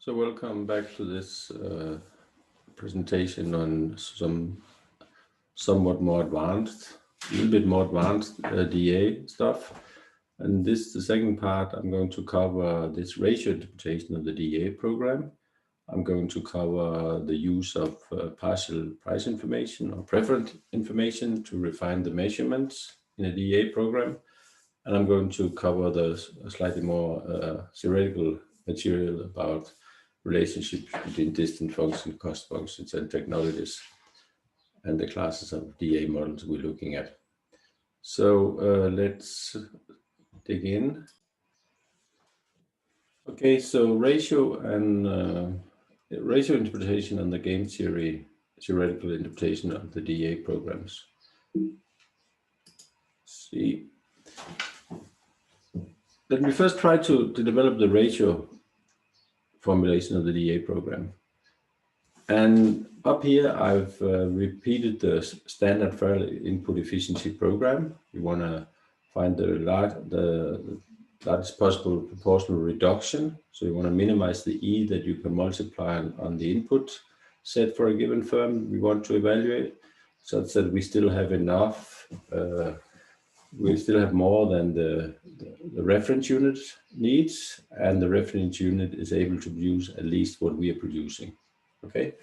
So welcome back to this presentation on somewhat more advanced, a little bit more advanced DA stuff. And this, the second part, I'm going to cover this ratio interpretation of the DA program. I'm going to cover the use of partial price information or preference information to refine the measurements in a DA program. And I'm going to cover the slightly more theoretical material about relationships between distant functions, cost functions, and technologies, and the classes of DA models we're looking at. So let's dig in. Okay, so ratio interpretation and the game theory, theoretical interpretation of the DA programs. See, let me first try to develop the ratio formulation of the DA program. And up here, I've repeated the standard file input efficiency program. You want to find the largest possible proportional reduction. So you want to minimize the E that you can multiply on the input set for a given firm we want to evaluate, such that we still have enough, we still have more than the reference unit needs, and the reference unit is able to produce at least what we are producing. Okay,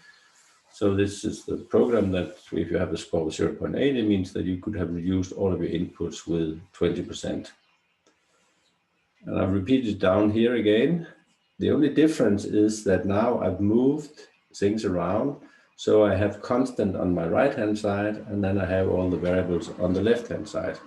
so this is the program that if you have a score of 0.8, it means that you could have reduced all of your inputs with 20%. And I've repeated down here again. The only difference is that now I've moved things around. So I have constant on my right-hand side, and then I have all the variables on the left-hand side.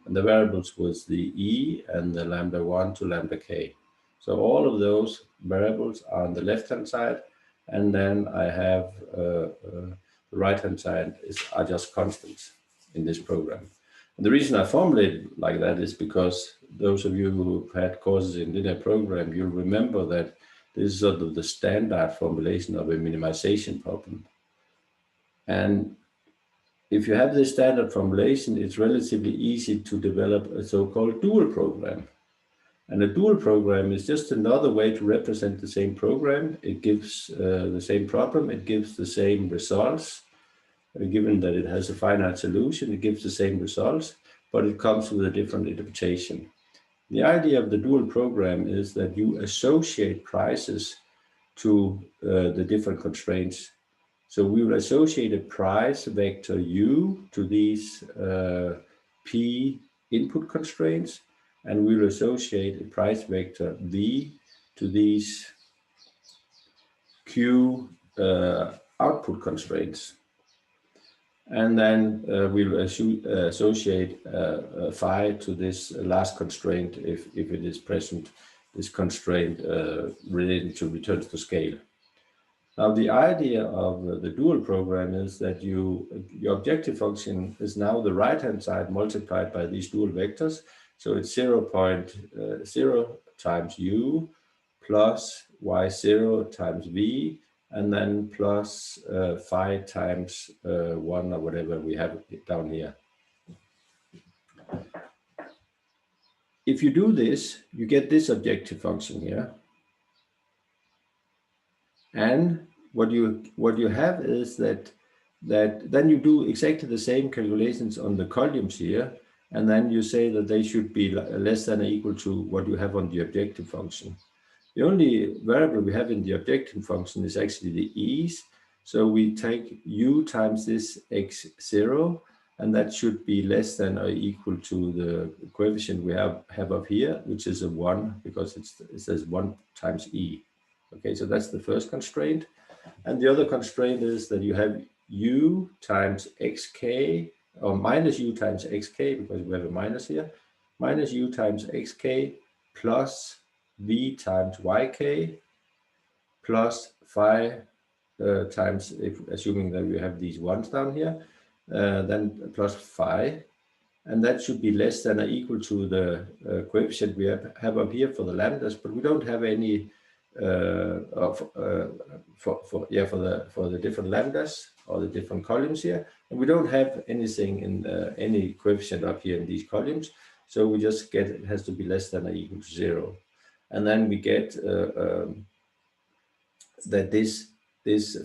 And the variables was the E and the lambda 1 to lambda k. So all of those variables are on the left-hand side, and then I have the right-hand side are just constants in this program. And the reason I formulate like that is because those of you who've had courses in linear program, you'll remember that this is sort of the standard formulation of a minimization problem. And if you have this standard formulation, it's relatively easy to develop a so-called dual program. And a dual program is just another way to represent the same program. It gives the same problem, it gives the same results. Given that it has a finite solution, it gives the same results, but it comes with a different interpretation. The idea of the dual program is that you associate prices to the different constraints. So we will associate a price vector U to these P input constraints, and we will associate a price vector V to these Q output constraints. And then we'll associate phi to this last constraint if it is present, this constraint related to returns to scale. Now, the idea of the dual program is that your objective function is now the right-hand side multiplied by these dual vectors. So it's 0.0 times U plus Y0 times V, and then plus phi times 1 or whatever we have down here. If you do this, you get this objective function here. And what you have is that then you do exactly the same calculations on the columns here, and then you say that they should be less than or equal to what you have on the objective function. The only variable we have in the objective function is actually the e's. So we take u times this x0, and that should be less than or equal to the coefficient we have up here, which is a 1, because it says 1 times e. Okay, so that's the first constraint. And the other constraint is that you have u times xk, or minus u times xk, because we have a minus here, minus u times xk plus v times yk plus phi times, assuming that we have these ones down here, then plus phi, and that should be less than or equal to the coefficient we have up here for the lambdas, but we don't have any for the different lambdas or the different columns here, and we don't have anything in any coefficient up here in these columns, so we just get it has to be less than or equal to 0. And then we get that this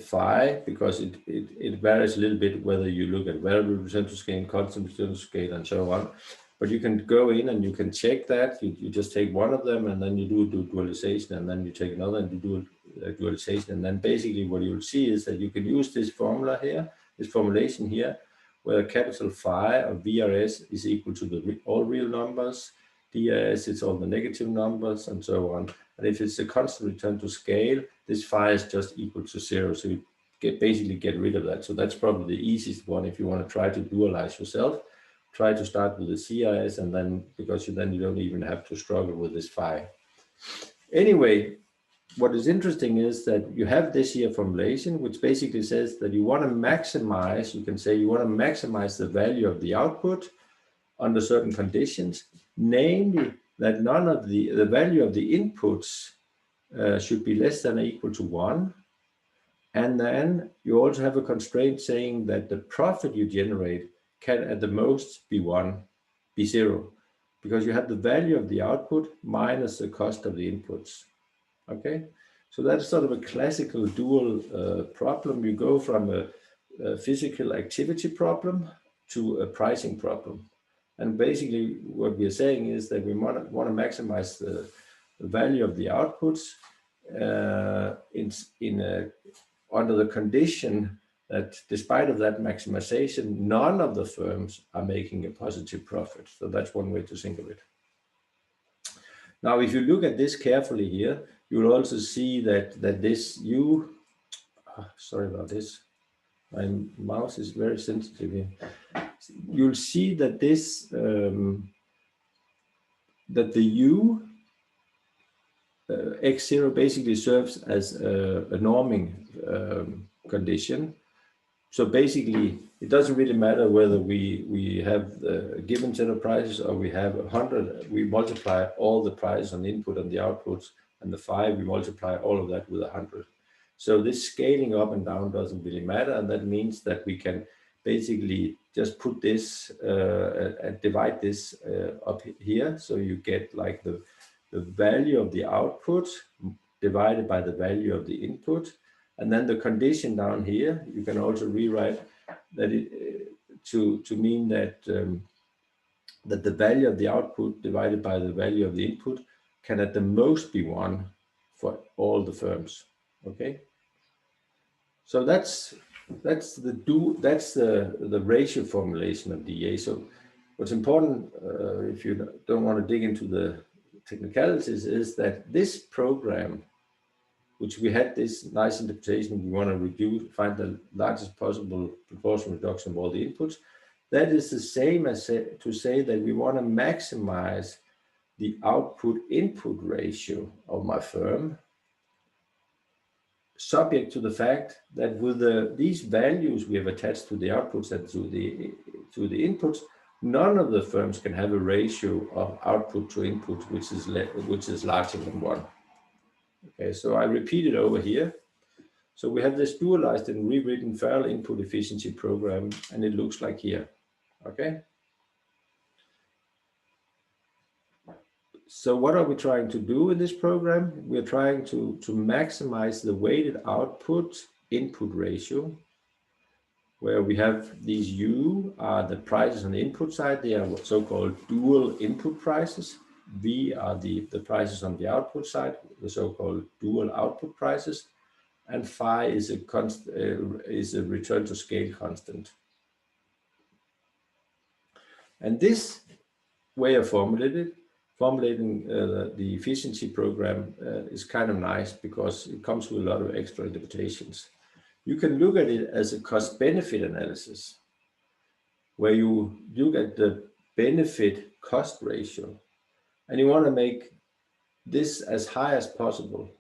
phi, because it varies a little bit whether you look at variable return to scale, constant return to scale, and so on. But you can go in and you can check that. You just take one of them and then you do dualization, and then you take another and you do dualization. And then basically what you'll see is that you can use this formula here, this formulation here, where capital phi of VRS is equal to all real numbers, DRS it's all the negative numbers, and so on. And if it's a constant return to scale, this phi is just equal to 0. So you basically get rid of that. So that's probably the easiest one if you want to try to dualize yourself. Try to start with the CRS, and then because then you don't even have to struggle with this phi. Anyway, what is interesting is that you have this here formulation, which basically says that you want to maximize, you can say you want to maximize the value of the output under certain conditions, namely that none of the value of the inputs should be less than or equal to 1. And then you also have a constraint saying that the profit you generate can at the most be 0, because you have the value of the output minus the cost of the inputs. Okay, so that's sort of a classical dual problem. You go from a physical activity problem to a pricing problem. And basically what we are saying is that we want to maximize the value of the outputs under the condition that despite of that maximization, none of the firms are making a positive profit. So that's one way to think of it. Now, if you look at this carefully here, you will also see that this sorry about this, my mouse is very sensitive here. You'll see that this, that the U x0 basically serves as a norming condition. So basically, it doesn't really matter whether we have a given set of prices or we have 100. We multiply all the prices on the input and the outputs, and the phi, we multiply all of that with 100. So this scaling up and down doesn't really matter, and that means that we can basically just put this and divide this up here. So you get like the value of the output divided by the value of the input. And then the condition down here, you can also rewrite that to mean that that the value of the output divided by the value of the input can at the most be 1 for all the firms. Okay. So that's the ratio formulation of DEA. So what's important, if you don't want to dig into the technicalities, is that this program, which we had this nice interpretation, we want to find the largest possible proportional reduction of all the inputs. That is the same as to say that we want to maximize the output-input ratio of my firm, subject to the fact that with these values we have attached to the outputs and to the inputs, none of the firms can have a ratio of output to input which is larger than 1. Okay, so I repeat it over here. So we have this dualized and rewritten Farrell input efficiency program, and it looks like here. Okay. So what are we trying to do in this program? We're trying to maximize the weighted output input ratio, where we have these U are the prices on the input side. They are so-called dual input prices. V are the prices on the output side, the so-called dual output prices, and phi is a return to scale constant. And this way of formulating the efficiency program is kind of nice because it comes with a lot of extra interpretations. You can look at it as a cost-benefit analysis, where you look at the benefit-cost ratio, and you want to make this as high as possible,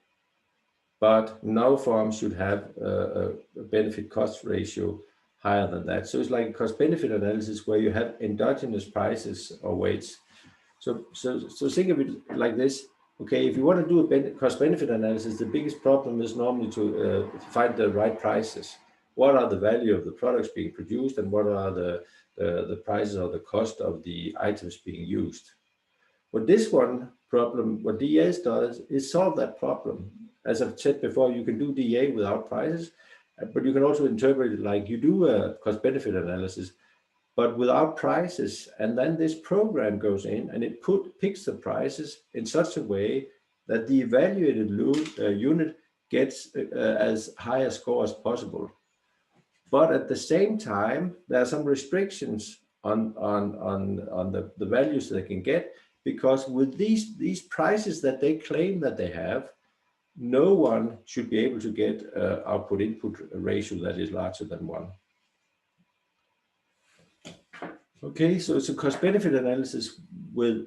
but no firm should have a benefit-cost ratio higher than that. So it's like a cost-benefit analysis where you have endogenous prices or weights. So think of it like this. Okay, if you want to do a cost-benefit analysis, the biggest problem is normally to find the right prices. What are the value of the products being produced, and what are the prices or the cost of the items being used? What this one problem, what DEA does, is solve that problem. as I've said before, you can do DEA without prices, but you can also interpret it like you do a cost-benefit analysis, but without prices, and then this program goes in and it picks the prices in such a way that the evaluated unit gets as high a score as possible. But at the same time, there are some restrictions on the values they can get, because with these prices that they claim that they have, no one should be able to get output input ratio that is larger than 1. Okay, so it's a cost benefit analysis with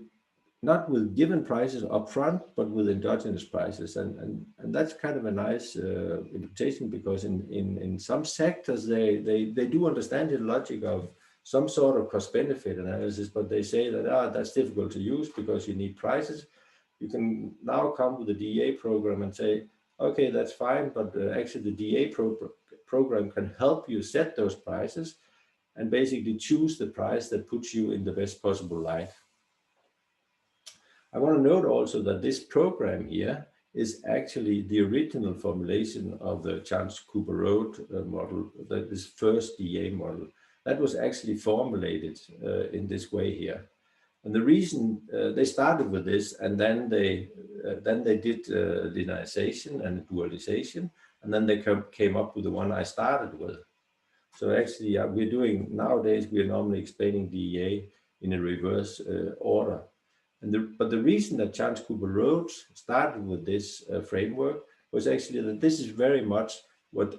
not with given prices upfront, but with endogenous prices, and that's kind of a nice interpretation, because in some sectors they do understand the logic of some sort of cost benefit analysis, but they say that that's difficult to use because you need prices. You can now come with the DEA program and say, okay, that's fine, but actually the DEA program can help you set those prices and basically choose the price that puts you in the best possible light. I want to note also that this program here is actually the original formulation of the Chance-Cooper-Road model, this first DEA model. That was actually formulated in this way here. And the reason they started with this, and then they did linearization and dualization, and then they came up with the one I started with. So actually, we're doing nowadays, we are normally explaining DEA in a reverse order. But the reason that Chance-Cooper-Road started with this framework was actually that this is very much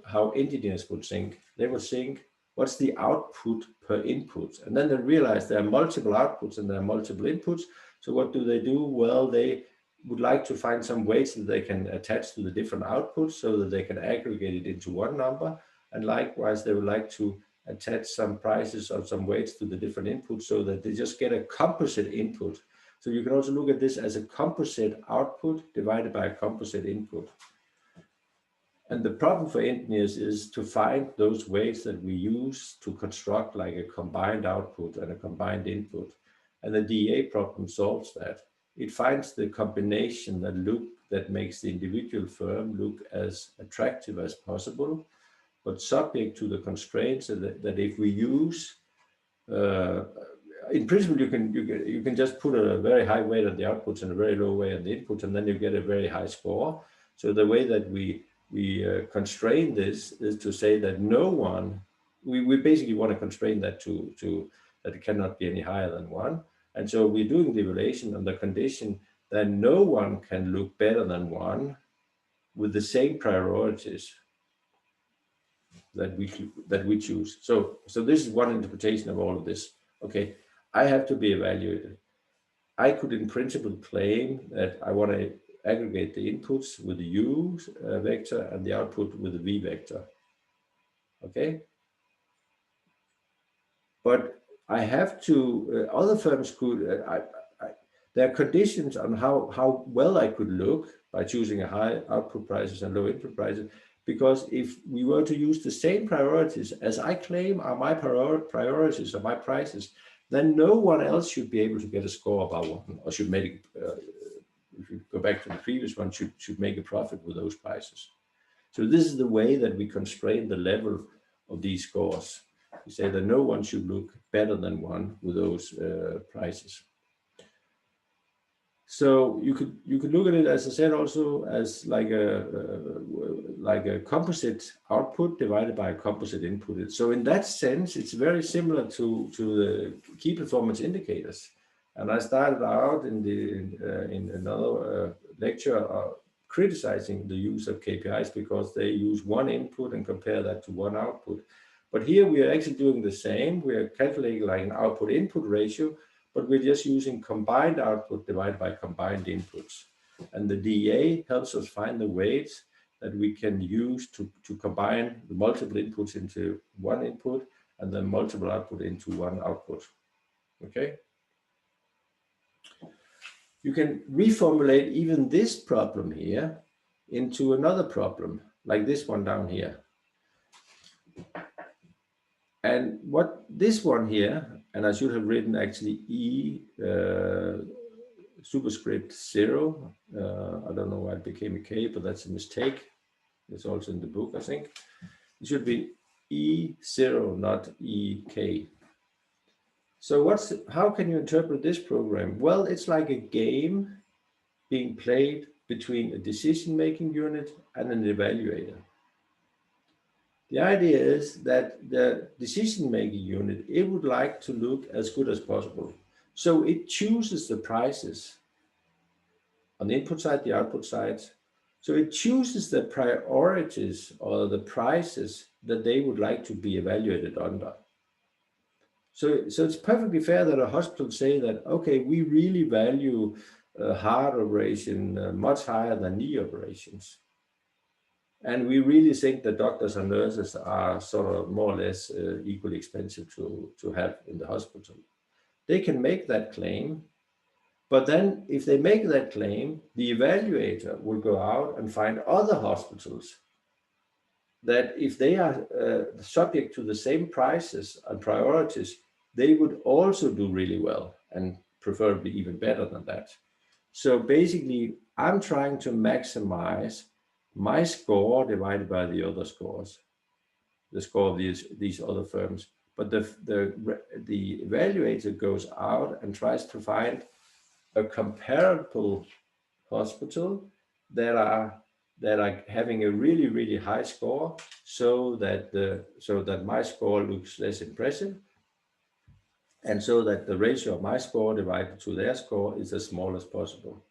how engineers would think. They would think, what's the output per input? And then they realize there are multiple outputs and there are multiple inputs. So what do? Well, they would like to find some weights that they can attach to the different outputs so that they can aggregate it into one number. And likewise, they would like to attach some prices or some weights to the different inputs so that they just get a composite input. So you can also look at this as a composite output divided by a composite input. And the problem for engineers is to find those ways that we use to construct like a combined output and a combined input. And the DEA problem solves that. It finds the combination that makes the individual firm look as attractive as possible, but subject to the constraints that if we use, in principle, you can just put a very high weight on the outputs and a very low weight on the inputs, and then you get a very high score. So the way that we constrain this is to say that no one, we basically want to constrain that to that it cannot be any higher than 1. And so we're doing the evaluation on the condition that no one can look better than 1 with the same priorities that we choose. So this is one interpretation of all of this. Okay, I have to be evaluated. I could in principle claim that I want to aggregate the inputs with the U vector and the output with the V vector. Okay. But I have to, other firms could, there are conditions on how well I could look by choosing a high output prices and low input prices, because if we were to use the same priorities as I claim are my priorities or my prices, then no one else should be able to get a score above 1, or should make, if you go back to the previous one, should make a profit with those prices. So this is the way that we constrain the level of these scores. We say that no one should look better than 1 with those prices. So you could look at it, as I said, also as like a composite output divided by a composite input. So in that sense, it's very similar to the key performance indicators. And I started out in another lecture criticizing the use of KPIs because they use one input and compare that to one output. But here we are actually doing the same. We are calculating like an output-input ratio, but we're just using combined output divided by combined inputs. And the DEA helps us find the weights that we can use to combine the multiple inputs into one input and the multiple output into one output. Okay? You can reformulate even this problem here into another problem, like this one down here. And what this one here, and I should have written actually superscript 0. I don't know why it became a K, but that's a mistake. It's also in the book, I think. It should be E0, not EK. So how can you interpret this program? Well, it's like a game being played between a decision-making unit and an evaluator. The idea is that the decision-making unit, it would like to look as good as possible. So it chooses the prices on the input side, the output side. So it chooses the priorities or the prices that they would like to be evaluated under. So it's perfectly fair that a hospital say that, okay, we really value heart operation much higher than knee operations. And we really think that doctors and nurses are sort of more or less equally expensive to have in the hospital. They can make that claim, but then if they make that claim, the evaluator will go out and find other hospitals that if they are subject to the same prices and priorities, they would also do really well and preferably even better than that. So basically, I'm trying to maximize my score divided by the other scores, the score of these other firms. But the evaluator goes out and tries to find a comparable hospital that are having a really, really high score, so that my score looks less impressive, and so that the ratio of my score divided to their score is as small as possible.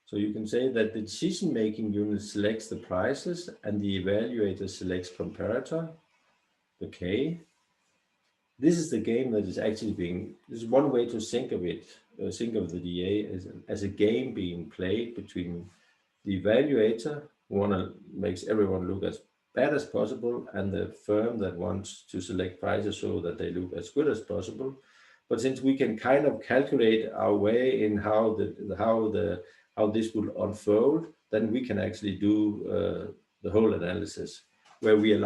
So you can say that the decision-making unit selects the prices and the evaluator selects comparator, the K. This is the game that is actually this is one way to think of it, think of the DA as a game being played between the evaluator, who makes everyone look as bad as possible, and the firm that wants to select prices so that they look as good as possible. But since we can kind of calculate our way in how this will unfold, then we can actually do the whole analysis, where we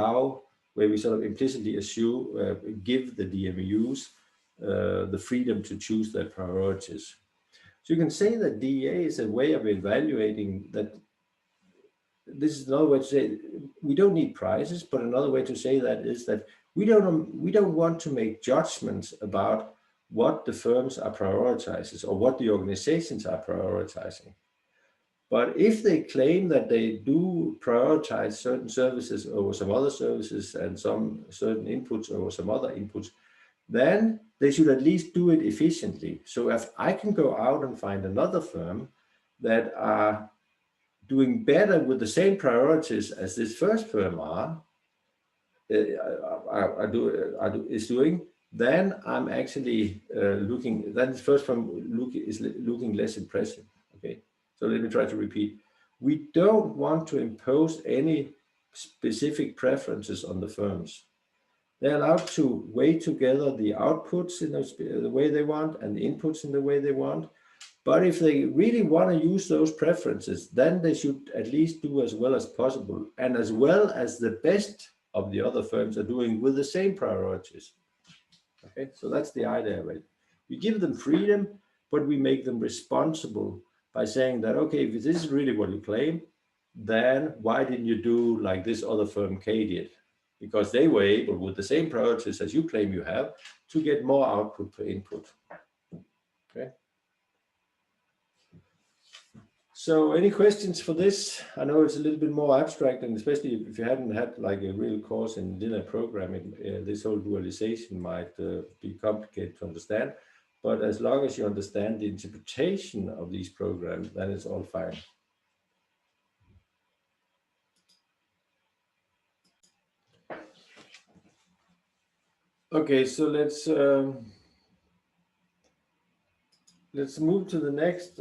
sort of implicitly give the DMUs the freedom to choose their priorities. So you can say that DEA is a way of evaluating that. This is another way to say we don't need prices, but another way to say that is that we don't want to make judgments about what the firms are prioritizing or what the organizations are prioritizing. But if they claim that they do prioritize certain services over some other services and some certain inputs over some other inputs, then they should at least do it efficiently. So if I can go out and find another firm that are doing better with the same priorities as this first firm is doing, then I'm actually looking, then the first firm is looking less impressive. Okay, so let me try to repeat. We don't want to impose any specific preferences on the firms. They're allowed to weigh together the outputs in the way they want and the inputs in the way they want. But if they really want to use those preferences, then they should at least do as well as possible, and as well as the best of the other firms are doing with the same priorities. Okay, so that's the idea of it. We give them freedom, but we make them responsible by saying that, okay, if this is really what you claim, then why didn't you do like this other firm K did? Because they were able, with the same priorities as you claim you have, to get more output per input. Okay. So any questions for this? I know it's a little bit more abstract, and especially if you hadn't had like a real course in linear programming, this whole dualization might be complicated to understand. But as long as you understand the interpretation of these programs, then it's all fine. Okay, so let's move to the next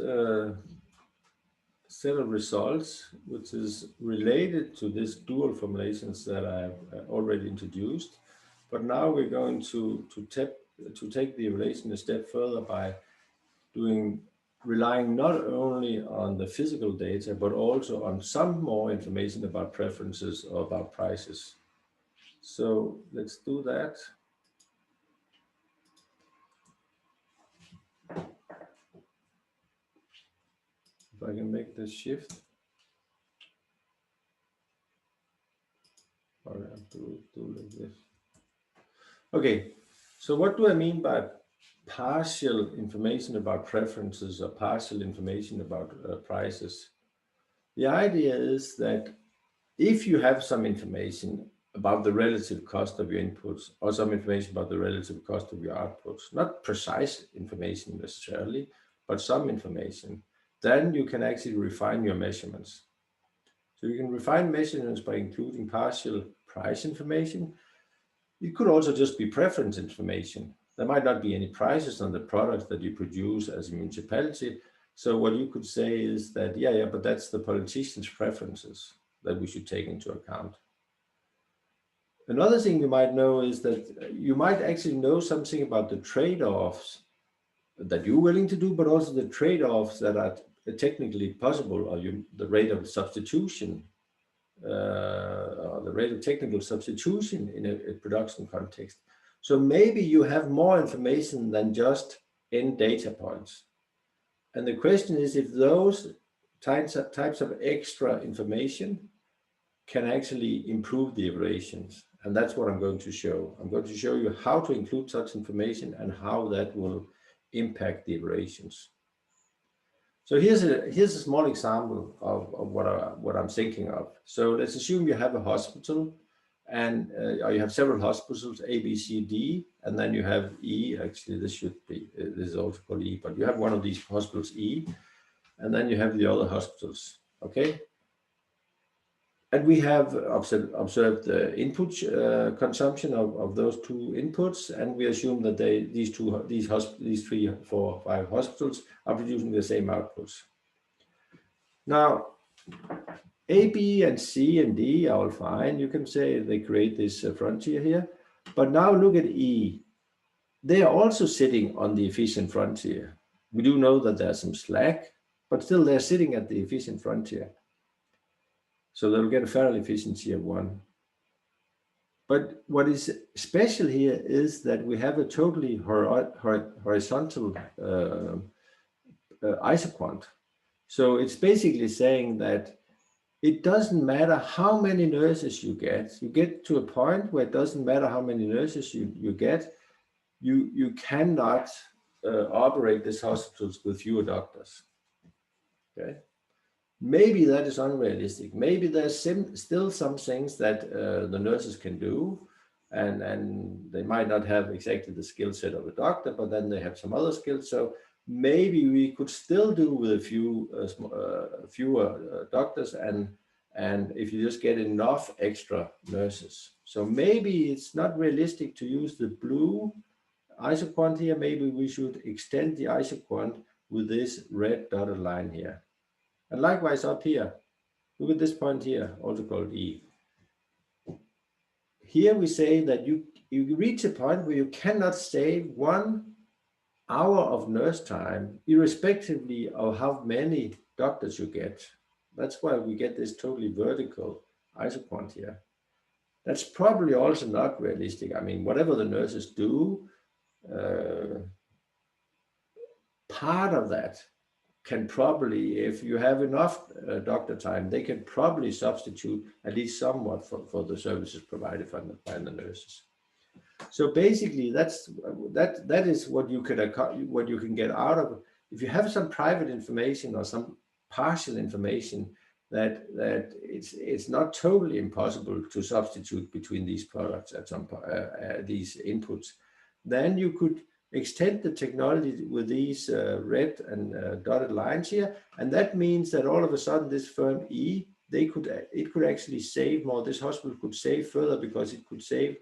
set of results, which is related to this dual formulations that I've already introduced. But now we're going to take the evaluation a step further by relying not only on the physical data, but also on some more information about preferences or about prices. So let's do that. If I can make this shift. Or I have to do like this. Okay, so what do I mean by partial information about preferences or partial information about prices? The idea is that if you have some information about the relative cost of your inputs or some information about the relative cost of your outputs, not precise information necessarily, but some information, then you can actually refine your measurements. So you can refine measurements by including partial price information. It could also just be preference information. There might not be any prices on the products that you produce as a municipality. So what you could say is that, yeah, but that's the politicians' preferences that we should take into account. Another thing you might know is that you might actually know something about the trade-offs that you're willing to do, but also the trade-offs that are technically possible, or the rate of substitution, or the rate of technical substitution in a production context. So maybe you have more information than just n data points. And the question is if those types of extra information can actually improve the evaluations. And that's what I'm going to show. I'm going to show you how to include such information and how that will impact the evaluations. So here's a small example of what I'm thinking of. So let's assume you have a hospital, and or you have several hospitals, A, B, C, D, and then you have E. Actually, this is also called E, but you have one of these hospitals, E, and then you have the other hospitals, okay? And we have observed the input consumption of those two inputs, and we assume that these 3, 4, 5 hospitals are producing the same outputs. Now, A, B, and C, and D are all fine. You can say they create this frontier here. But now look at E. They are also sitting on the efficient frontier. We do know that there's some slack, but still they're sitting at the efficient frontier. So they'll get a feral efficiency of 1. But what is special here is that we have a totally horizontal isoquant. So it's basically saying that it doesn't matter how many nurses you get to a point where it doesn't matter how many nurses you get, you cannot operate these hospitals with fewer doctors. Okay. Maybe that is unrealistic. Maybe there's still some things that the nurses can do, and they might not have exactly the skill set of a doctor, but then they have some other skills. So maybe we could still do with a few fewer doctors, and if you just get enough extra nurses. So maybe it's not realistic to use the blue isoquant here. Maybe we should extend the isoquant with this red dotted line here. And likewise up here, look at this point here, also called E. Here we say that you reach a point where you cannot save 1 hour of nurse time, irrespectively of how many doctors you get. That's why we get this totally vertical isoquant here. That's probably also not realistic. I mean, whatever the nurses do, part of that can probably, if you have enough doctor time, they can probably substitute at least somewhat for the services provided by the nurses. So basically, that is what you can get out of it. If you have some private information or some partial information that it's not totally impossible to substitute between these products at some these inputs, then you could extend the technology with these red and dotted lines here, and that means that all of a sudden this firm E, it could actually save more. This hospital could save further because it could save.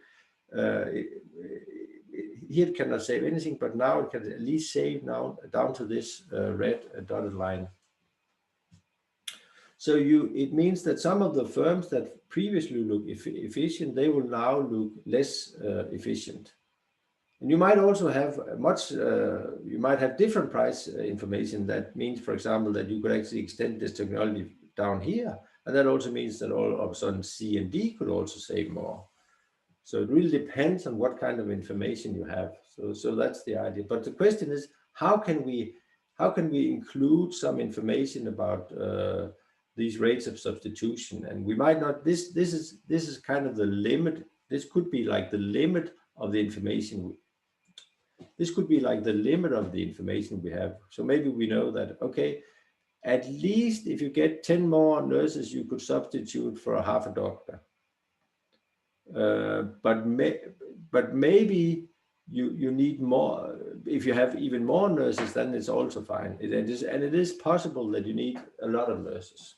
Here it cannot save anything, but now it can at least save now down to this red dotted line. So it means that some of the firms that previously looked efficient, they will now look less efficient. And you might also have you might have different price information. That means, for example, that you could actually extend this technology down here. And that also means that all of a sudden C and D could also save more. So it really depends on what kind of information you have. So that's the idea. But the question is, how can we how can we include some information about these rates of substitution? And we might not, this is kind of the limit. This could be like the limit of the information. This could be like the limit of the information we have. So maybe we know that, okay, at least if you get 10 more nurses, you could substitute for a half a doctor. But maybe you need more. If you have even more nurses, then it's also fine. It is possible that you need a lot of nurses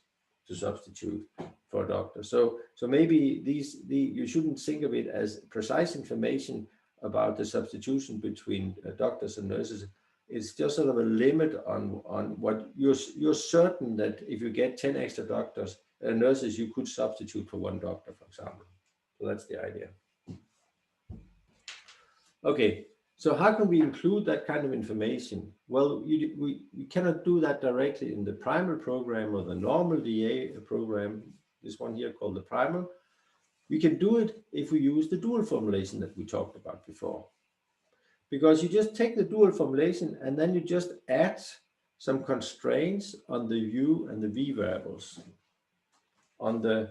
to substitute for a doctor. So maybe you shouldn't think of it as precise information about the substitution between doctors and nurses. It's just sort of a limit on what you're certain that if you get 10 extra doctors, nurses, you could substitute for one doctor, for example. So that's the idea. Okay, so how can we include that kind of information? Well, we cannot do that directly in the primal program or the normal DA program, this one here called the primal. We can do it if we use the dual formulation that we talked about before. Because you just take the dual formulation and then you just add some constraints on the U and the V variables, on the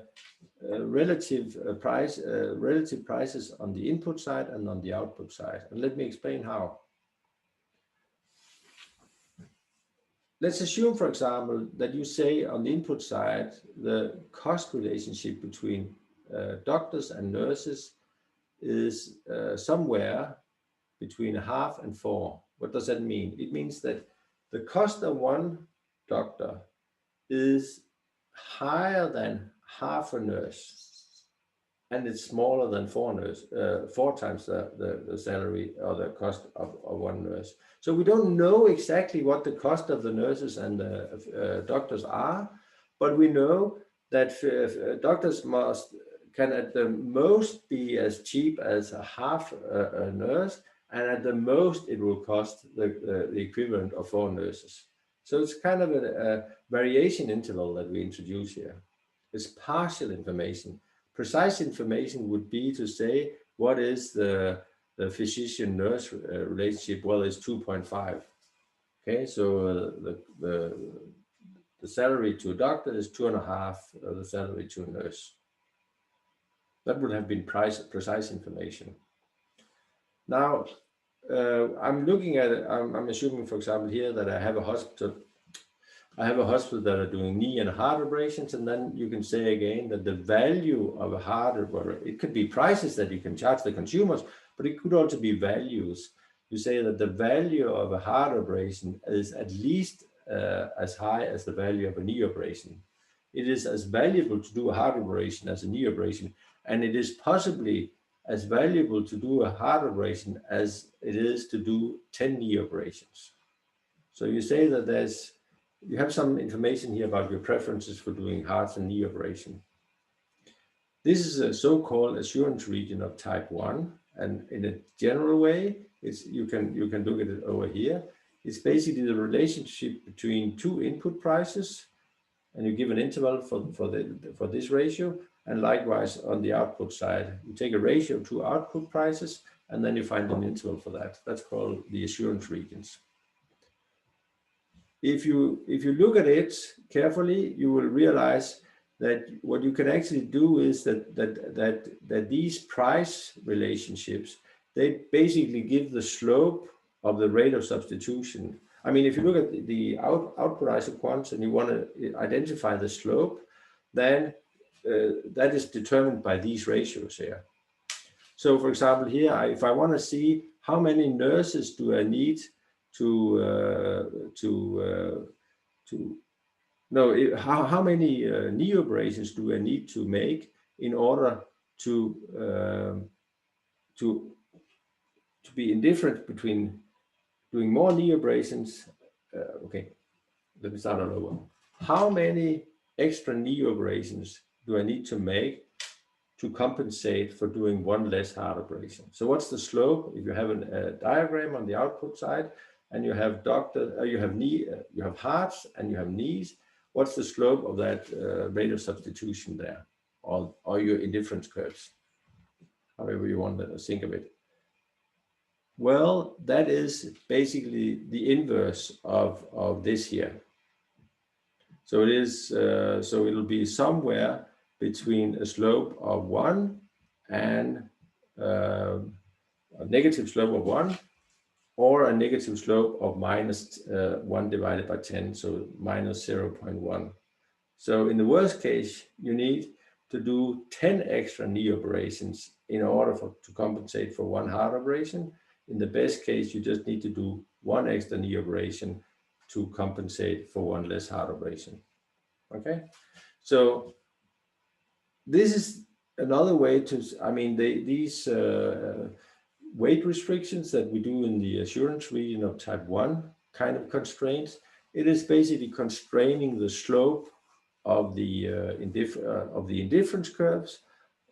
relative prices on the input side and on the output side. And let me explain how. Let's assume, for example, that you say on the input side, the cost relationship between doctors and nurses is somewhere between 1/2 and 4. What does that mean? It means that the cost of one doctor is higher than 1/2 a nurse, and it's smaller than 4 times the salary or the cost of one nurse. So we don't know exactly what the cost of the nurses and the doctors are, but we know that doctors can at the most be as cheap as 1/2 a nurse, and at the most it will cost the equivalent of 4 nurses. So it's kind of a variation interval that we introduce here. It's partial information. Precise information would be to say, what is the physician-nurse relationship? Well, it's 2.5. Okay, so the salary to a doctor is 2.5 of the salary to a nurse. That would have been precise information. Now, I'm looking at it, I'm assuming, for example, here that I have a hospital. I have a hospital that are doing knee and heart operations, and then you can say again that the value of a heart operation, it could be prices that you can charge the consumers, but it could also be values. You say that the value of a heart operation is at least as high as the value of a knee operation. It is as valuable to do a heart operation as a knee operation, and it is possibly as valuable to do a heart operation as it is to do 10 knee operations. So you say that you have some information here about your preferences for doing heart and knee operation. This is a so-called assurance region of type 1, and in a general way, you can look at it over here. It's basically the relationship between 2 input prices, and you give an interval for this ratio. And likewise on the output side, you take a ratio of 2 output prices, and then you find an interval for that. That's called the assurance regions. If you look at it carefully, you will realize that what you can actually do is that these price relationships, they basically give the slope of the rate of substitution. I mean, if you look at the output isoquants and you want to identify the slope, then that is determined by these ratios here. So for example, here, if I want to see how many nurses do I need how many knee operations do I need to make in order to be indifferent between doing more knee operations? Okay, let me start all over. How many extra knee operations do I need to make to compensate for doing one less heart operation? So what's the slope? If you have a diagram on the output side, and you have you have hearts and you have knees, what's the slope of that rate of substitution there, or your indifference curves, however you want to think of it? Well, that is basically the inverse of this here. So it is, so it'll be somewhere between a slope of 1 and a negative slope of 1, or a negative slope of minus 1 divided by 10, so minus 0.1. So in the worst case, you need to do 10 extra knee operations in order to compensate for one heart operation. In the best case, you just need to do one extra knee operation to compensate for one less heart operation. Okay, so this is another way to, I mean, these weight restrictions that we do in the assurance region of type 1 kind of constraints, it is basically constraining the slope of the indifference curves,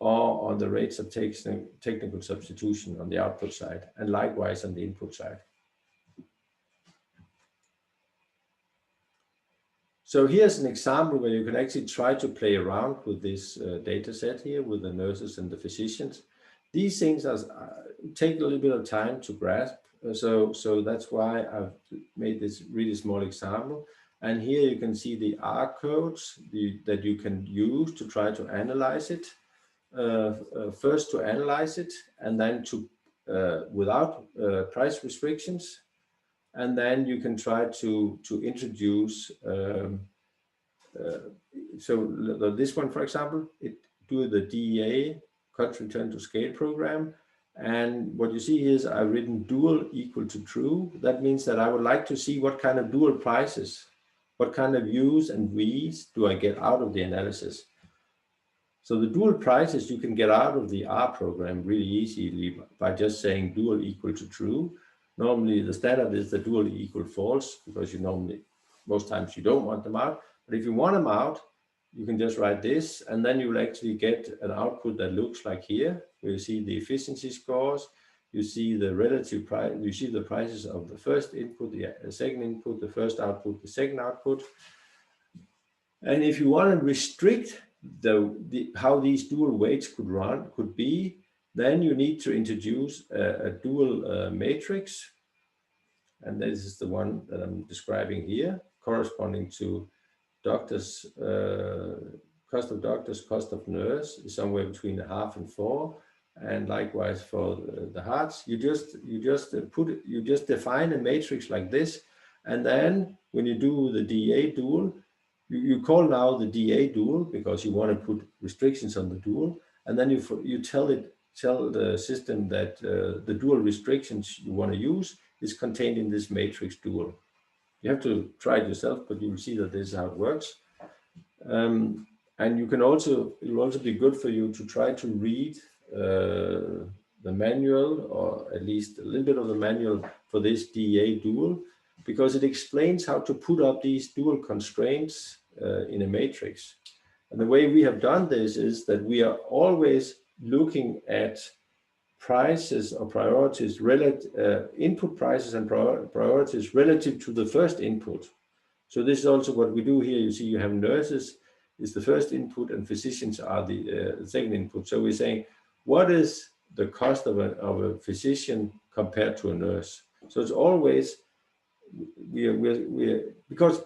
or on the rates of technical substitution on the output side, and likewise on the input side. So here's an example where you can actually try to play around with this data set here with the nurses and the physicians. These things take a little bit of time to grasp. So that's why I've made this really small example. And here you can see the R codes that you can use to try to analyze it. First to analyze it, and then to without price restrictions. And then you can try to introduce, so this one, for example, do the DEA country return to scale program. And what you see here is I've written dual equal to true. That means that I would like to see what kind of dual prices, what kind of U's and V's do I get out of the analysis. So the dual prices you can get out of the R program really easily by just saying dual equal to true. Normally the standard is the dual equal false, because most times you don't want them out. But if you want them out, you can just write this, and then you will actually get an output that looks like here, where you see the efficiency scores, you see the relative price, you see the prices of the first input, the second input, the first output, the second output. And if you want to restrict how these dual weights could be, then you need to introduce a dual matrix. And this is the one that I'm describing here, corresponding to doctors, cost of doctors, cost of nurse is somewhere between 1/2 and 4. And likewise for the hearts, you just define a matrix like this. And then when you do the DEA dual, you call now the DEA dual because you want to put restrictions on the dual, and then you tell the system that the dual restrictions you want to use is contained in this matrix dual. You have to try it yourself, but you will see that this is how it works. And you can also, it will also be good for you to try to read the manual, or at least a little bit of the manual for this DEA dual, because it explains how to put up these dual constraints in a matrix. And the way we have done this is that we are always looking at prices or priorities, input prices and priorities relative to the first input. So this is also what we do here. You see, you have nurses is the first input and physicians are the second input. So we're saying, what is the cost of a physician compared to a nurse? So it's always, because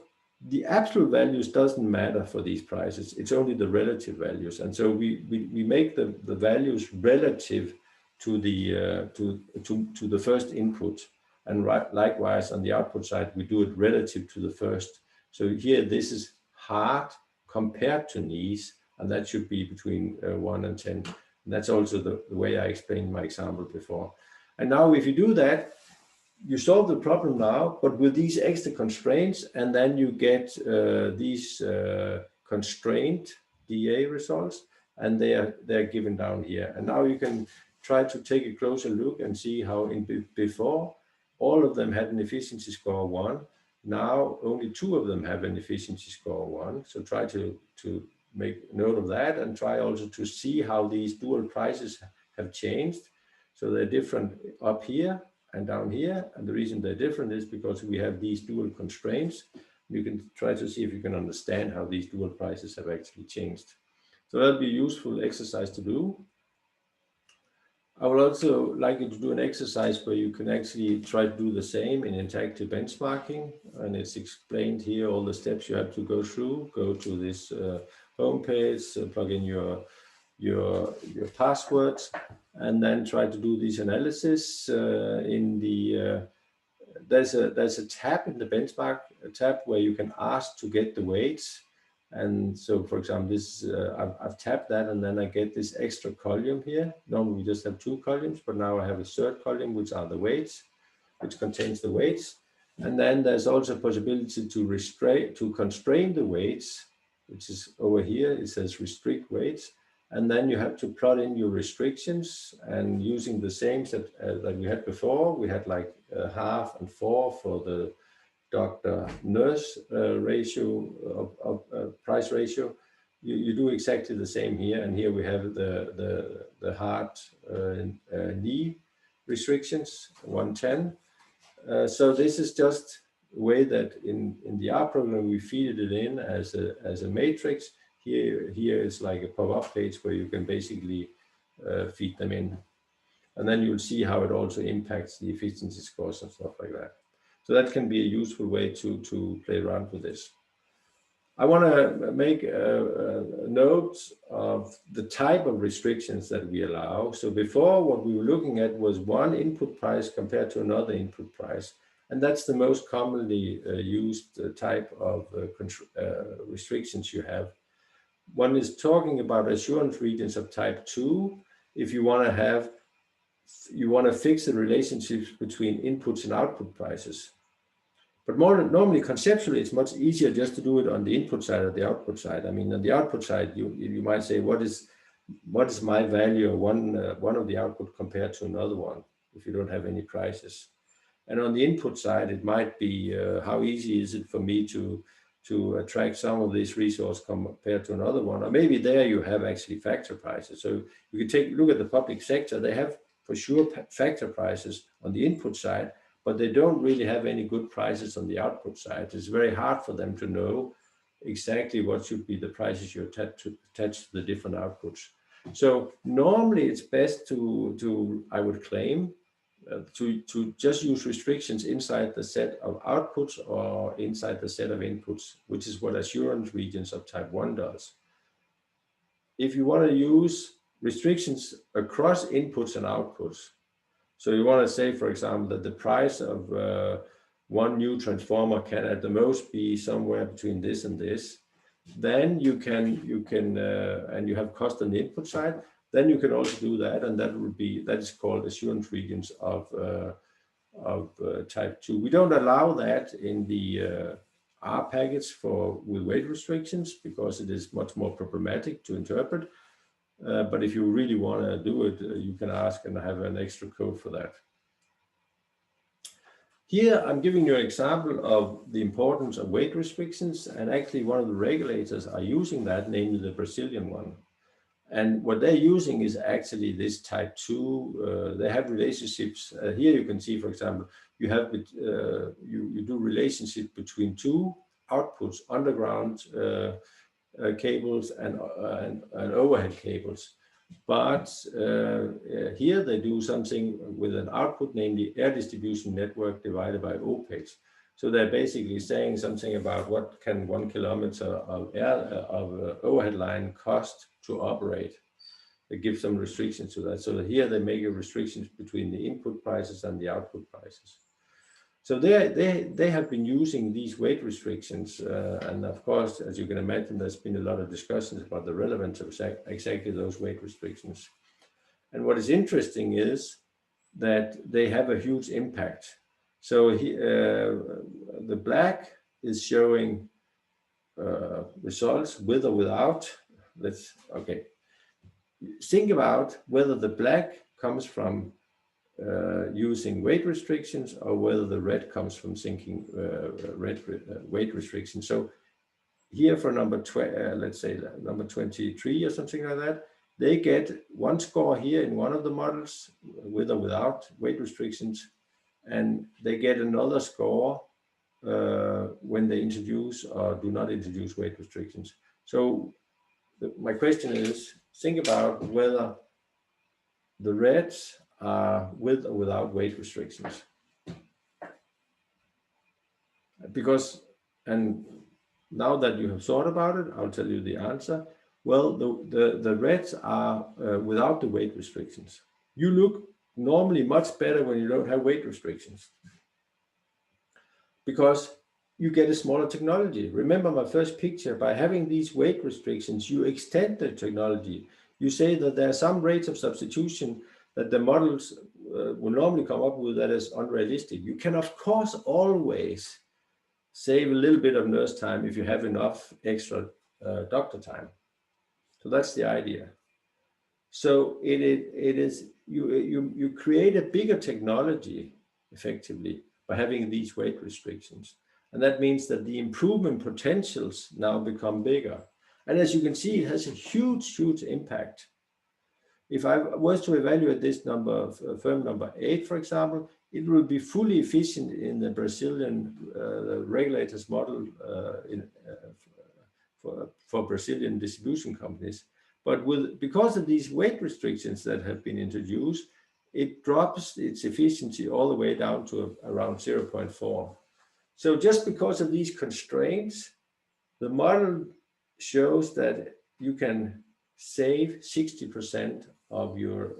the absolute values doesn't matter for these prices. It's only the relative values. And so we make the values relative to the first input, and likewise on the output side we do it relative to the first. So here this is heart compared to knees, and that should be between 1 and 10. And that's also the way I explained my example before. And now if you do that, you solve the problem now, but with these extra constraints, and then you get these constrained DA results, and they're given down here. And now you can try to take a closer look and see how before all of them had an efficiency score 1. Now only 2 of them have an efficiency score 1. So try to make note of that, and try also to see how these dual prices have changed. So they're different up here and down here. And the reason they're different is because we have these dual constraints. You can try to see if you can understand how these dual prices have actually changed. So that'll be a useful exercise to do. I would also like you to do an exercise where you can actually try to do the same in interactive benchmarking, and it's explained here all the steps you have to go through. Go to this homepage, plug in your passwords, and then try to do this analysis. There's a tab in the benchmark tab where you can ask to get the weights. And so, for example, this I've tapped that, and then I get this extra column here. Normally we just have 2 columns, but now I have a third column, which are the weights, which contains the weights. And then there's also a possibility to constrain the weights, which is over here. It says restrict weights. And then you have to plot in your restrictions, and using the same set that we had before. We had like 1/2 and 4 for the doctor-nurse ratio of price ratio. You do exactly the same here, and here we have the heart knee restrictions 110. So this is just a way that in the R program we feed it in as a matrix. Here is like a pop-up page where you can basically feed them in, and then you'll see how it also impacts the efficiency scores and stuff like that. So that can be a useful way to play around with this. I want to make a note of the type of restrictions that we allow. So before, what we were looking at was one input price compared to another input price. And that's the most commonly used type of restrictions you have. One is talking about assurance regions of type 2. If you want to fix the relationships between inputs and output prices. But normally, conceptually, it's much easier just to do it on the input side or the output side. I mean, on the output side, you might say, what is my value of one of the output compared to another one if you don't have any prices? And on the input side, it might be how easy is it for me to attract some of this resource compared to another one, or maybe there you have actually factor prices. So you can look at the public sector. They have for sure factor prices on the input side, but they don't really have any good prices on the output side. It's very hard for them to know exactly what should be the prices you attach to the different outputs. So normally it's best I would claim, to just use restrictions inside the set of outputs or inside the set of inputs, which is what assurance regions of type 1 does. If you want to use restrictions across inputs and outputs, so you want to say, for example, that the price of one new transformer can at the most be somewhere between this and this, then you can and you have cost on the input side, then you can also do that, and that is called assurance regions of type 2. We don't allow that in the R package with weight restrictions because it is much more problematic to interpret. But if you really want to do it, you can ask and have an extra code for that. Here, I'm giving you an example of the importance of weight restrictions, and actually one of the regulators are using that, namely the Brazilian one. And what they're using is actually this type 2. They have relationships. Here you can see, for example, you have you do relationship between 2 outputs, underground cables and overhead cables. But here they do something with an output, namely air distribution network divided by OPEX. So they're basically saying something about what can 1 kilometer of overhead line cost to operate. They give some restrictions to that. So here they make a restrictions between the input prices and the output prices. So they have been using these weight restrictions, and of course, as you can imagine, there's been a lot of discussions about the relevance of exactly those weight restrictions. And what is interesting is that they have a huge impact. So the black is showing results with or without. Think about whether the black comes from using weight restrictions or whether the red comes from thinking weight restrictions. So here for number let's say number 23 or something like that, they get 1 score here in one of the models with or without weight restrictions, and they get another score when they introduce or do not introduce weight restrictions. So my question is, think about whether the reds are with or without weight restrictions. Because, and now that you have thought about it, I'll tell you the answer. Well, the reds are without the weight restrictions. You look normally much better when you don't have weight restrictions, because you get a smaller technology. Remember my first picture, by having these weight restrictions, you extend the technology. You say that there are some rates of substitution that the models will normally come up with that is unrealistic. You can, of course, always save a little bit of nurse time if you have enough extra doctor time. So that's the idea. So it is you create a bigger technology effectively by having these weight restrictions. And that means that the improvement potentials now become bigger. And as you can see, it has a huge, huge impact. If I was to evaluate this number, firm number 8, for example, it will be fully efficient in the Brazilian regulators model for Brazilian distribution companies. But because of these weight restrictions that have been introduced, it drops its efficiency all the way down to around 0.4. So just because of these constraints, the model shows that you can save 60% of your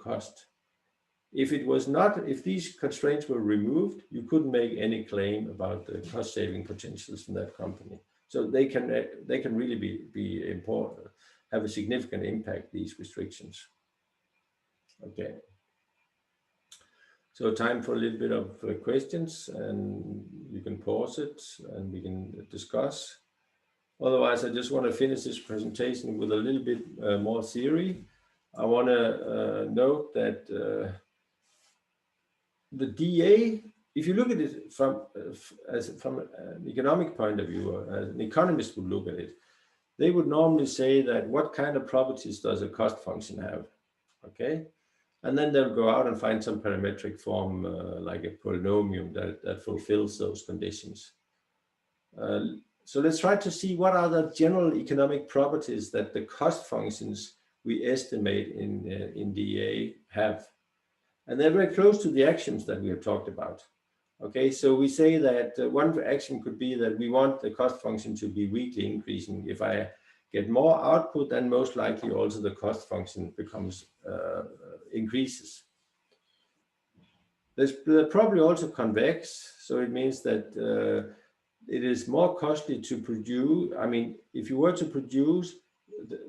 cost. If it was not, if these constraints were removed, you couldn't make any claim about the cost saving potentials in that company. So they can really be important, have a significant impact, these restrictions. Okay. So time for a little bit of questions, and you can pause it and we can discuss. Otherwise, I just want to finish this presentation with a little bit more theory. I want to note that the DEA, if you look at it from an economic point of view, or as an economist would look at it, they would normally say that what kind of properties does a cost function have, okay? And then they'll go out and find some parametric form like a polynomial that fulfills those conditions. So let's try to see what are the general economic properties that the cost functions we estimate in DEA have. And they're very close to the actions that we have talked about. Okay, so we say that one action could be that we want the cost function to be weakly increasing. If I get more output, then most likely also the cost function becomes increases. There's probably also convex, so it means that it is more costly to produce. I mean, if you were to produce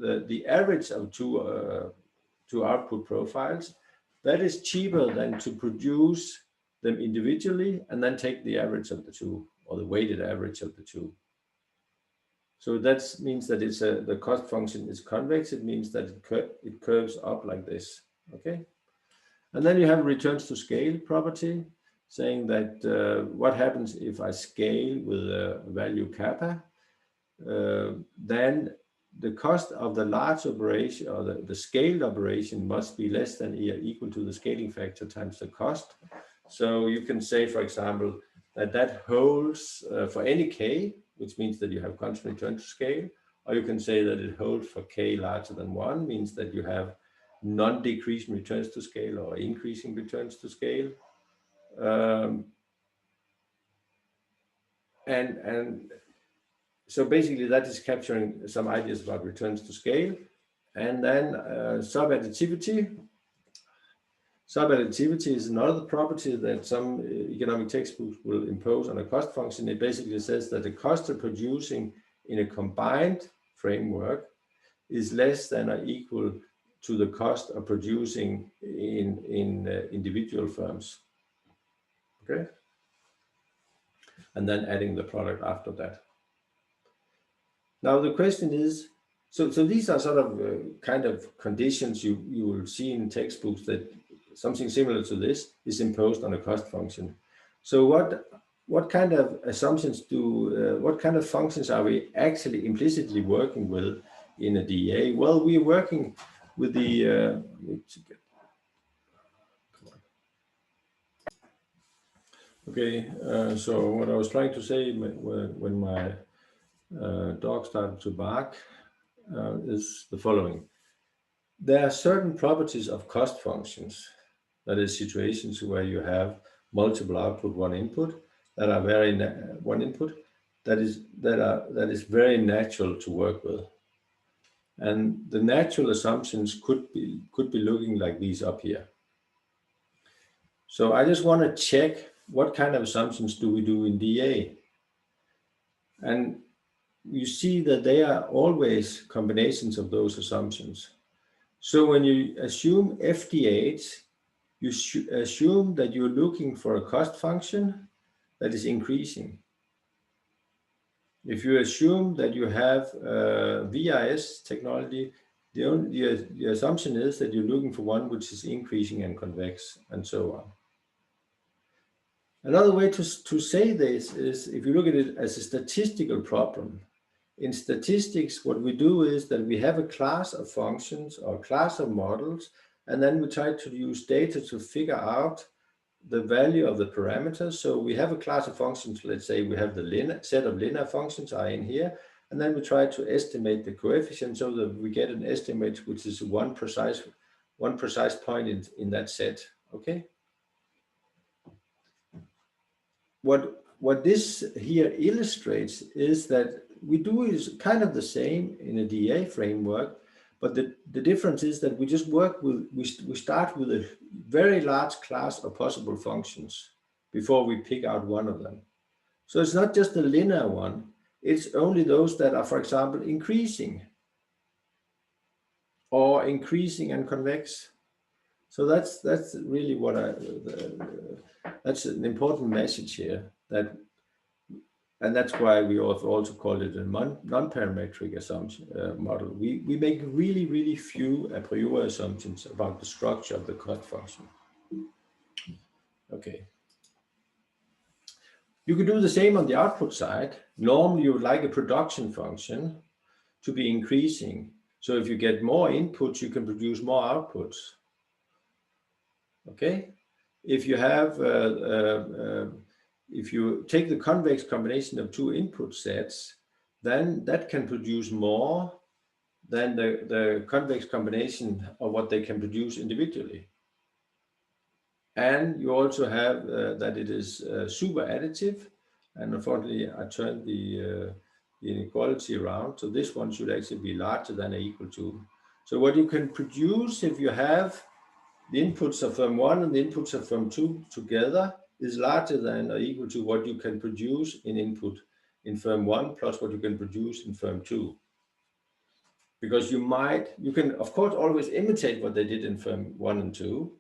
the average of two output profiles, that is cheaper than to produce them individually and then take the average of the two, or the weighted average of the two. So that means that it's the cost function is convex. It means that it curves up like this, okay? And then you have returns to scale property, saying that what happens if I scale with a value kappa, then the cost of the large operation, or the scaled operation, must be less than or equal to the scaling factor times the cost. So you can say, for example, that holds for any k, which means that you have constant return to scale, or you can say that it holds for k larger than 1, means that you have non-decreasing returns to scale or increasing returns to scale. And so basically that is capturing some ideas about returns to scale. And then subadditivity. Subadditivity is another property that some economic textbooks will impose on a cost function. It basically says that the cost of producing in a combined framework is less than or equal to the cost of producing in individual firms. Okay. And then adding the product after that. Now the question is, so these are sort of kind of conditions you will see in textbooks, that something similar to this is imposed on a cost function. So what kind of assumptions what kind of functions are we actually implicitly working with in a DEA? Well, we're working with the okay. So what I was trying to say when my dog started to bark is the following. There are certain properties of cost functions, that is situations where you have multiple output, one input, that are one input that is very natural to work with. And the natural assumptions could be looking like these up here. So I just want to check what kind of assumptions do we do in DA. And you see that they are always combinations of those assumptions. So when you assume FD8, you assume that you're looking for a cost function that is increasing. If you assume that you have VIS technology, the assumption is that you're looking for one which is increasing and convex, and so on. Another way to say this is if you look at it as a statistical problem. In statistics, what we do is that we have a class of functions or class of models, and then we try to use data to figure out the value of the parameters. So we have a class of functions. Let's say we have the set of linear functions are in here, and then we try to estimate the coefficient so that we get an estimate which is one precise point in that set. Okay. What this here illustrates is that we do is kind of the same in a DA framework, but the difference is that we just work with, we start with a very large class of possible functions before we pick out one of them. So it's not just a linear one, it's only those that are, for example, increasing or increasing and convex. So that's really what that's an important message here, and that's why we also called it a non-parametric assumption model. We make really few a priori assumptions about the structure of the cost function. Okay. You could do the same on the output side. Normally you would like a production function to be increasing. So if you get more inputs, you can produce more outputs. Okay. If you have if you take the convex combination of two input sets, then that can produce more than the convex combination of what they can produce individually. And you also have that it is super additive. And unfortunately, I turned the inequality around. So this one should actually be larger than or equal to. So what you can produce if you have the inputs of firm 1 and the inputs of firm 2 together is larger than or equal to what you can produce in input in firm 1 plus what you can produce in firm 2. Because you can of course always imitate what they did in firm 1 and 2,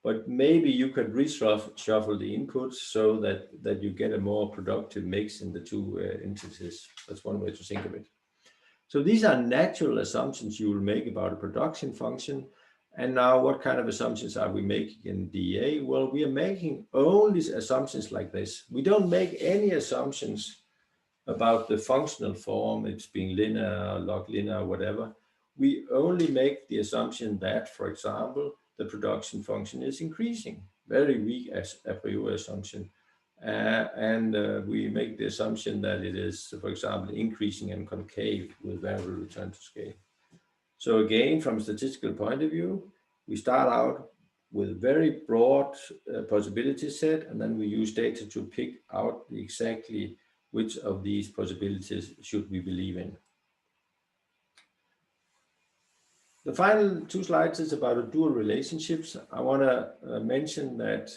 but maybe you could reshuffle the inputs so that you get a more productive mix in the two entities. That's one way to think of it. So these are natural assumptions you will make about a production function. And now what kind of assumptions are we making in DA? Well, we are making only assumptions like this. We don't make any assumptions about the functional form, it's being linear, log linear, whatever. We only make the assumption that, for example, the production function is increasing. Very weak as a priori assumption. We make the assumption that it is, for example, increasing and concave with variable return to scale. So again, from a statistical point of view, we start out with a very broad possibility set, and then we use data to pick out exactly which of these possibilities should we believe in. The final two slides is about dual relationships. I want to mention that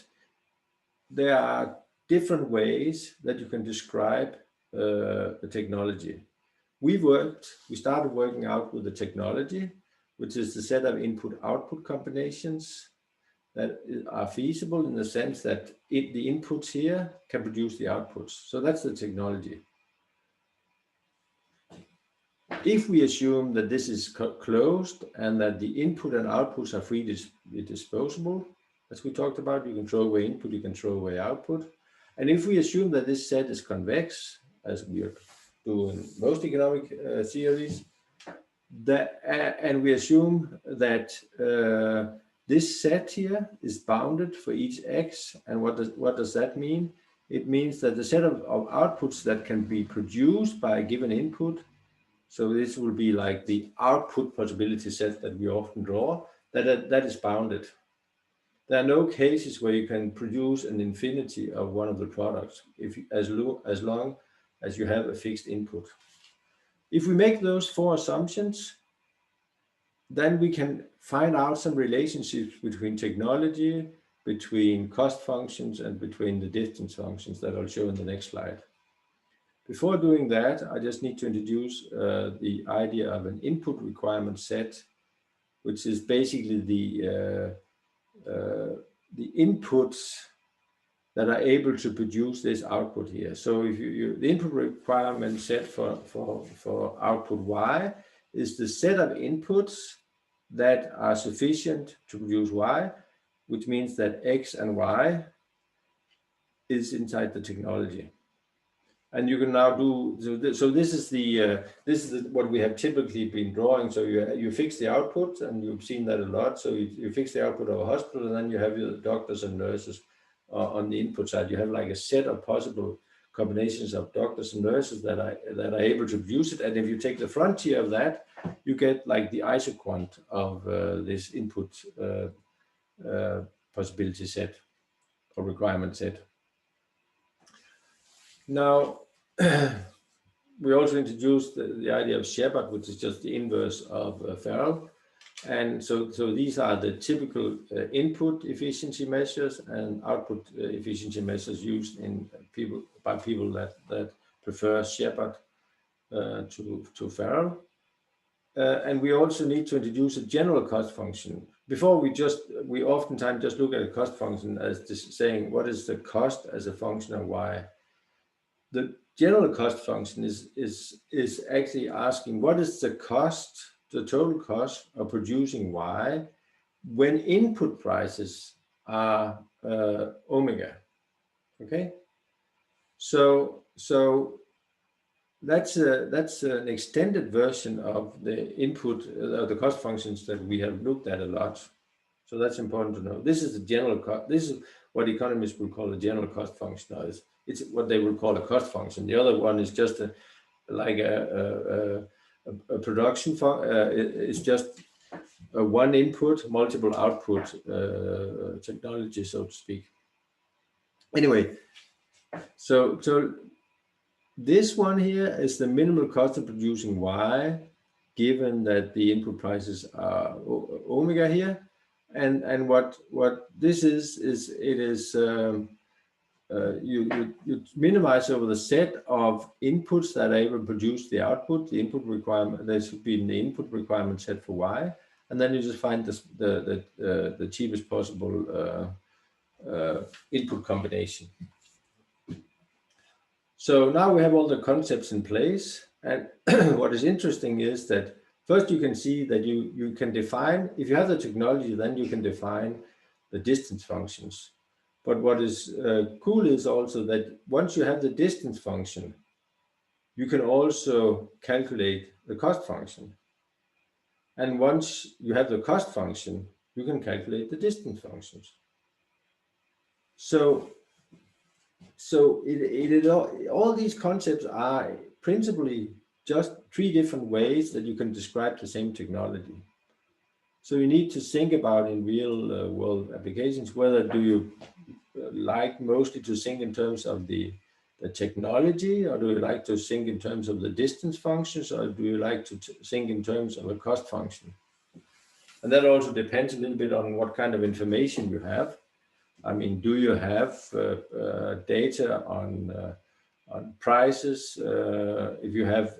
there are different ways that you can describe the technology. We started working out with the technology, which is the set of input-output combinations that are feasible in the sense that the inputs here can produce the outputs. So that's the technology. If we assume that this is closed and that the input and outputs are freely disposable, as we talked about, you can throw away input, you can throw away output. And if we assume that this set is convex, as we are doing most economic theories, and we assume that this set here is bounded for each x, and what does that mean? It means that the set of outputs that can be produced by a given input, So this will be like the output possibility set that we often draw, that is bounded. There are no cases where you can produce an infinity of one of the products as long as you have a fixed input. If we make those 4 assumptions, then we can find out some relationships between technology, between cost functions, and between the distance functions that I'll show in the next slide. Before doing that, I just need to introduce the idea of an input requirement set, which is basically the inputs that are able to produce this output here. So if the input requirement set for output Y is the set of inputs that are sufficient to produce Y, which means that X and Y is inside the technology. And you can now do, so this is what we have typically been drawing. So you fix the output, and you've seen that a lot. So you fix the output of a hospital, and then you have your doctors and nurses on the input side. You have like a set of possible combinations of doctors and nurses that are able to produce it. And if you take the frontier of that, you get like the isoquant of this input possibility set or requirement set. Now, we also introduced the idea of Shepard, which is just the inverse of Farrell. And so these are the typical input efficiency measures and output efficiency measures used by people that prefer Shepard to Farrell. And we also need to introduce a general cost function. Before we oftentimes just look at a cost function as just saying, what is the cost as a function of Y? The general cost function is actually asking, what is the cost, the total cost of producing Y when input prices are omega? Okay, so that's an extended version of the input the cost functions that we have looked at a lot. So that's important to know. This is the general cost. This is what economists will call a general cost function. It's what they will call a cost function. The other one is just a production it's just a one input, multiple output technology, so to speak. Anyway, so this one here is the minimal cost of producing Y, given that the input prices are omega here, and what this is it is you minimize over the set of inputs that are able to produce the output. The input requirement, there should be in the input requirement set for Y, and then you just find the cheapest possible input combination. So now we have all the concepts in place, and what is interesting is that first you can see that you can define, if you have the technology, then you can define the distance functions. But what is cool is also that once you have the distance function, you can also calculate the cost function. And once you have the cost function, you can calculate the distance functions. So all these concepts are principally just 3 different ways that you can describe the same technology. So you need to think about in real world applications, whether do you like mostly to think in terms of the technology, or do you like to think in terms of the distance functions, or do you like to think in terms of a cost function? And that also depends a little bit on what kind of information you have. I mean, do you have data on prices? If you have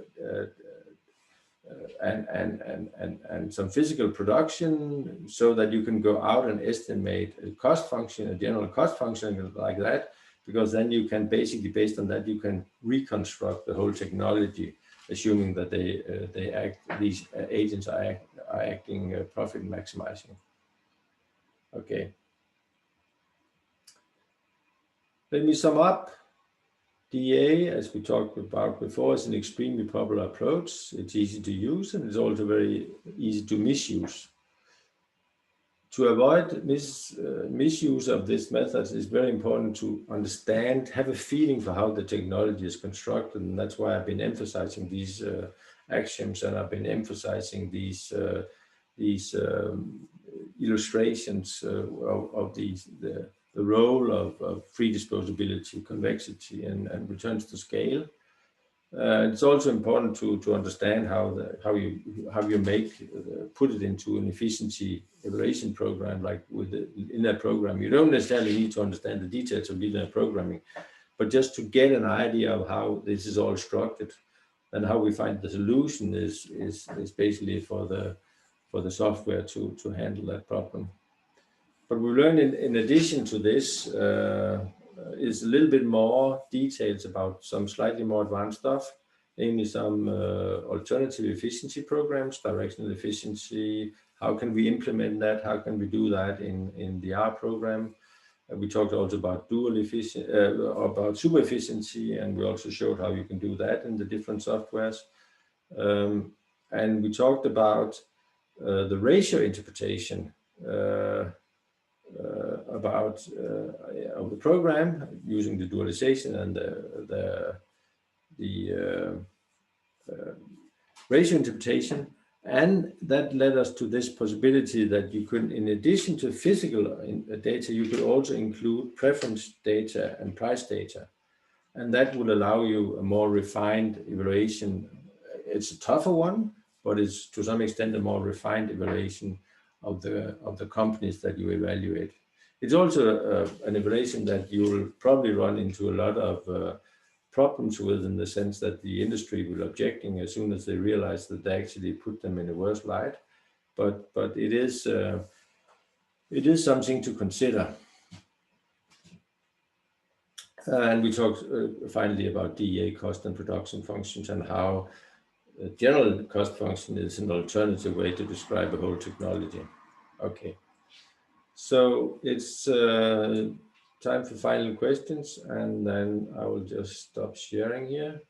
and some physical production, so that you can go out and estimate a cost function, a general cost function like that, because then you can basically, based on that, you can reconstruct the whole technology, assuming that these agents are acting profit maximizing. Okay. Let me sum up. DEA, as we talked about before, is an extremely popular approach. It's easy to use, and it's also very easy to misuse. To avoid misuse of this method, it's very important to understand, have a feeling for how the technology is constructed, and that's why I've been emphasizing these axioms, and I've been emphasizing these illustrations of the role of free disposability, convexity, and returns to scale. It's also important to understand how you make put it into an efficiency evaluation program. Like with in that program, you don't necessarily need to understand the details of linear programming, but just to get an idea of how this is all structured and how we find the solution is basically for the software to handle that problem. But we learned in addition to this is a little bit more details about some slightly more advanced stuff, namely some alternative efficiency programs, directional efficiency. How can we implement that? How can we do that in the R program? We talked also about dual efficiency, about super efficiency, and we also showed how you can do that in the different softwares. And we talked about the ratio interpretation of the program using the dualization and the ratio interpretation, and that led us to this possibility that you could, in addition to physical data, you could also include preference data and price data, and that would allow you a more refined evaluation. It's a tougher one, but it's to some extent a more refined evaluation of the companies that you evaluate. It's also an evaluation that you will probably run into a lot of problems with, in the sense that the industry will objecting as soon as they realize that they actually put them in a worse light. But it is something to consider. And we talked finally about DEA cost and production functions, and how general cost function is an alternative way to describe a whole technology. Okay, so it's time for final questions, and then I will just stop sharing here.